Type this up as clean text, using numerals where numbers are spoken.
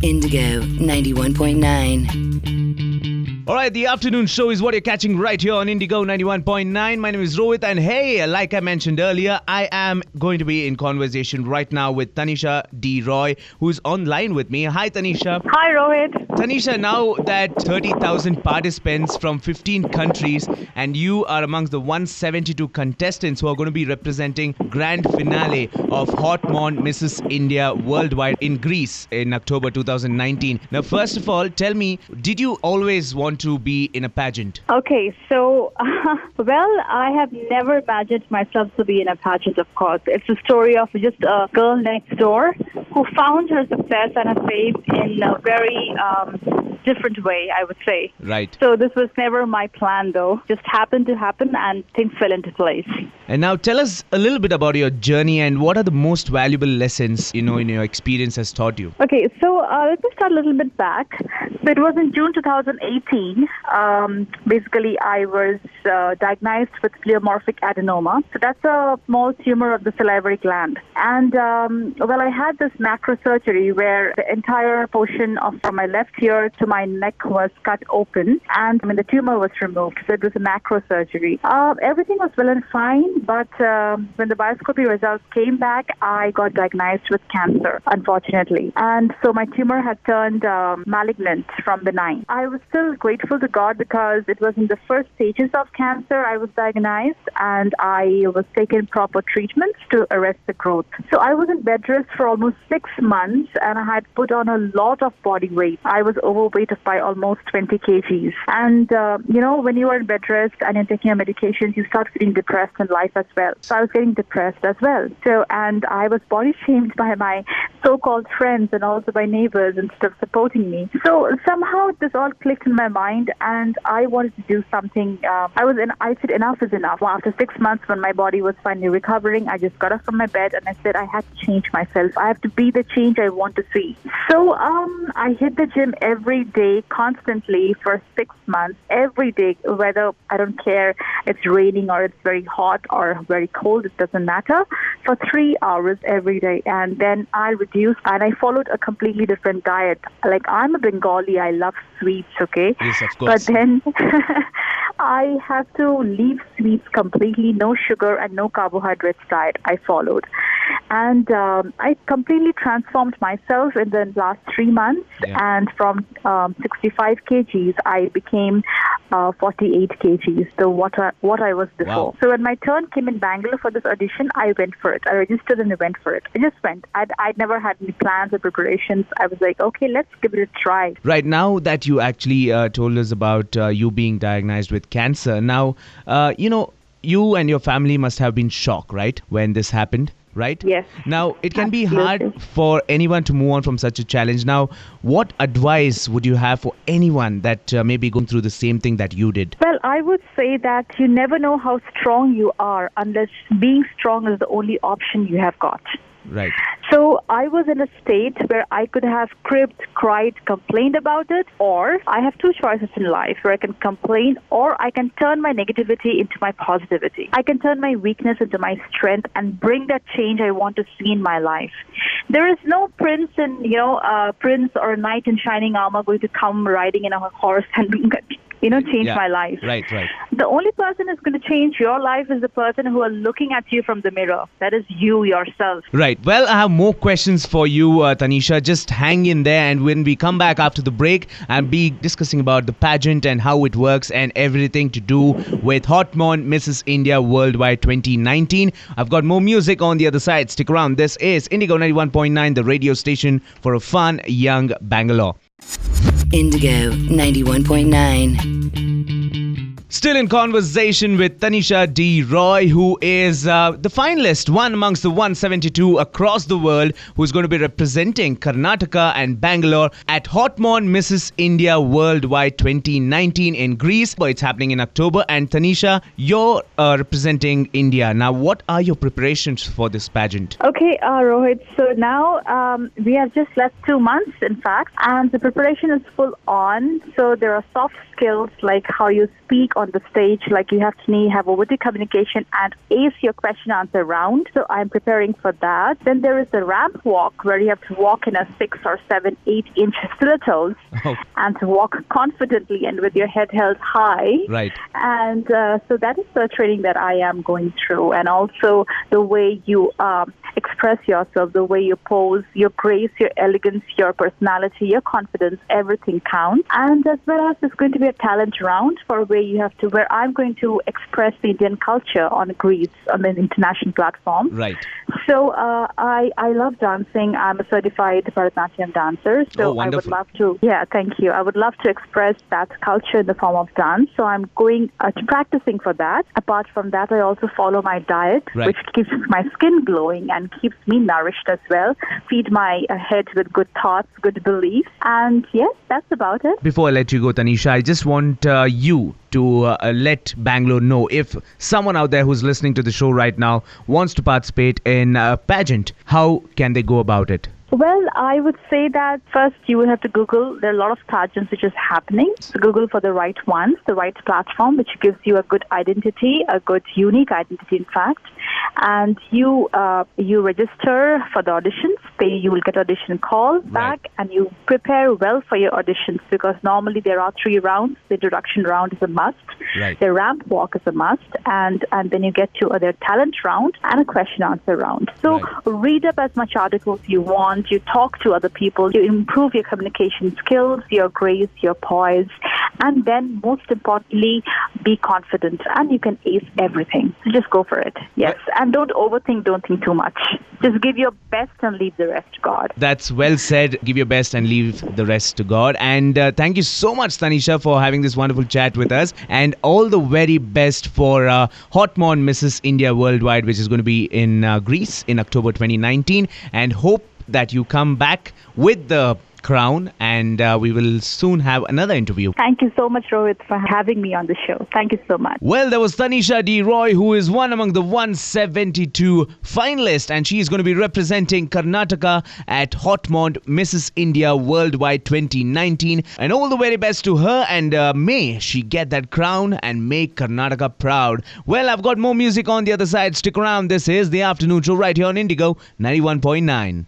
Indigo 91.9. All right, the afternoon show is what you're catching right here on Indigo 91.9. My name is Rohit, and hey, like I mentioned earlier, I am going to be in conversation right now with Tanisha D Roy, who's online with me. Hi, Tanisha. Hi, Rohit. Tanisha, now that 30,000 participants from 15 countries, and you are amongst the 172 contestants who are going to be representing grand finale of Hot Mon Mrs. India Worldwide in Greece in October 2019. Now, first of all, tell me, did you always want to be in a pageant? Okay, so, I have never imagined myself to be in a pageant, of course. It's a story of just a girl next door who found her success and her fame in a very different way, I would say. Right. So this was never my plan, though. Just happened to happen and things fell into place. And now tell us a little bit about your journey and what are the most valuable lessons, in your experience has taught you. Okay, so let me start a little bit back. So it was in June 2018. Basically, I was diagnosed with pleomorphic adenoma. So that's a small tumor of the salivary gland. And, I had this macro surgery where the entire portion from my left ear to my neck was cut open. And the tumor was removed. So it was a macro surgery. Everything was well and fine. But when the biopsy results came back, I got diagnosed with cancer, unfortunately. And so my tumor had turned malignant from benign. I was still grateful to God because it was in the first stages of cancer I was diagnosed, and I was taking proper treatments to arrest the growth. So I was in bed rest for almost 6 months, and I had put on a lot of body weight. I was overweight by almost 20 kgs. And, when you are in bed rest and you're taking your medications, you start feeling depressed in life as well. So I was getting depressed as well. So, and I was body shamed by my so-called friends and also by neighbors instead of supporting me. So somehow this all clicked in my mind, and I wanted to do something. I said enough is enough. Well, after 6 months, when my body was finally recovering, I just got up from my bed and I said I had to change myself. I have to be the change I want to see. So I hit the gym every day, constantly for 6 months, every day, whether I don't care it's raining or it's very hot or very cold, it doesn't matter, for 3 hours every day. And then I reduced and I followed a completely different diet. Like, I'm a Bengali, I love sweets, okay? Yes, of course. But then I have to leave sweets completely, no sugar and no carbohydrates diet I followed. And I completely transformed myself in the last 3 months. Yeah. And from 65 kgs, I became 48 kgs, so what I was before. Wow. So when my turn came in Bangalore for this audition, I went for it. I registered and I went for it. I just went. I'd never had any plans or preparations. I was like, okay, let's give it a try. Right, now that you actually told us about you being diagnosed with cancer, now, you and your family must have been shocked, right, when this happened? Right? Yes. Now, it can be Absolutely. hard for anyone to move on from such a challenge. Now, what advice would you have for anyone that may be going through the same thing that you did? Well, I would say that you never know how strong you are unless being strong is the only option you have got. Right. So I was in a state where I could have cribbed, cried, complained about it, or I have two choices in life where I can complain or I can turn my negativity into my positivity. I can turn my weakness into my strength and bring that change I want to see in my life. There is no prince or a knight in shining armor going to come riding in a horse and change my life. Right. The only person who's going to change your life is the person who are looking at you from the mirror. That is you yourself. Right. Well, I have more questions for you, Tanisha. Just hang in there, and when we come back after the break, I'll be discussing about the pageant and how it works and everything to do with Hot Mon Mrs. India Worldwide 2019. I've got more music on the other side. Stick around. This is Indigo 91.9, the radio station for a fun, young Bangalore. Indigo 91.9. Still in conversation with Tanisha D Roy, who is the finalist, one amongst the 172 across the world, who's going to be representing Karnataka and Bangalore at Hot Mon Mrs. India Worldwide 2019 in Greece. But it's happening in October. And Tanisha, you're representing India. Now, what are your preparations for this pageant? Okay, Rohit. So now we have just left 2 months, in fact, and the preparation is full on. So there are soft skills like how you speak on the stage like you have to have a witty communication and ace your question answer round. So I'm preparing for that. Then there is the ramp walk where you have to walk in a 6 or 7, 8-inch stilettos and to walk confidently and with your head held high. Right. And so that is the training that I am going through. And also the way you express yourself, the way you pose, your grace, your elegance, your personality, your confidence, everything counts. And as well as there's going to be a talent round where I'm going to express the Indian culture on Greece on an international platform. Right. So I love dancing. I'm a certified Bharatanatyam dancer. So I would love to, thank you. I would love to express that culture in the form of dance. So I'm going to practicing for that. Apart from that, I also follow my diet, which keeps my skin glowing and keeps me nourished as well. Feed my head with good thoughts, good beliefs. And yes, that's about it. Before I let you go, Tanisha, I just want you to let Bangalore know if someone out there who's listening to the show right now wants to participate in a pageant, how can they go about it? Well, I would say that first you will have to Google. There are a lot of pageants which is happening. So Google for the right ones, the right platform, which gives you a good identity, a good unique identity, in fact. And you register for the auditions. You will get audition calls back, and you prepare well for your auditions because normally there are 3 rounds. The introduction round is a must. Right. The ramp walk is a must, and then you get to their talent round and a question answer round. So read up as much articles you want. You talk to other people. You improve your communication skills, your grace, your poise, and then most importantly, be confident, and you can ace everything. So just go for it. Yes, and don't overthink. Don't think too much. Just give your best and leave the rest to God. That's well said. Give your best and leave the rest to God. And thank you so much, Tanisha, for having this wonderful chat with us. And all the very best for Hotmon Mrs. India Worldwide, which is going to be in Greece in October 2019. And hope that you come back with the crown, and we will soon have another interview. Thank you so much, Rohit, for having me on the show. Thank you so much. Well, there was Tanisha D Roy, who is one among the 172 finalists, and she is going to be representing Karnataka at Hotmont Mrs. India Worldwide 2019. And all the very best to her, and may she get that crown and make Karnataka proud. Well, I've got more music on the other side. Stick around. This is the afternoon show right here on Indigo 91.9.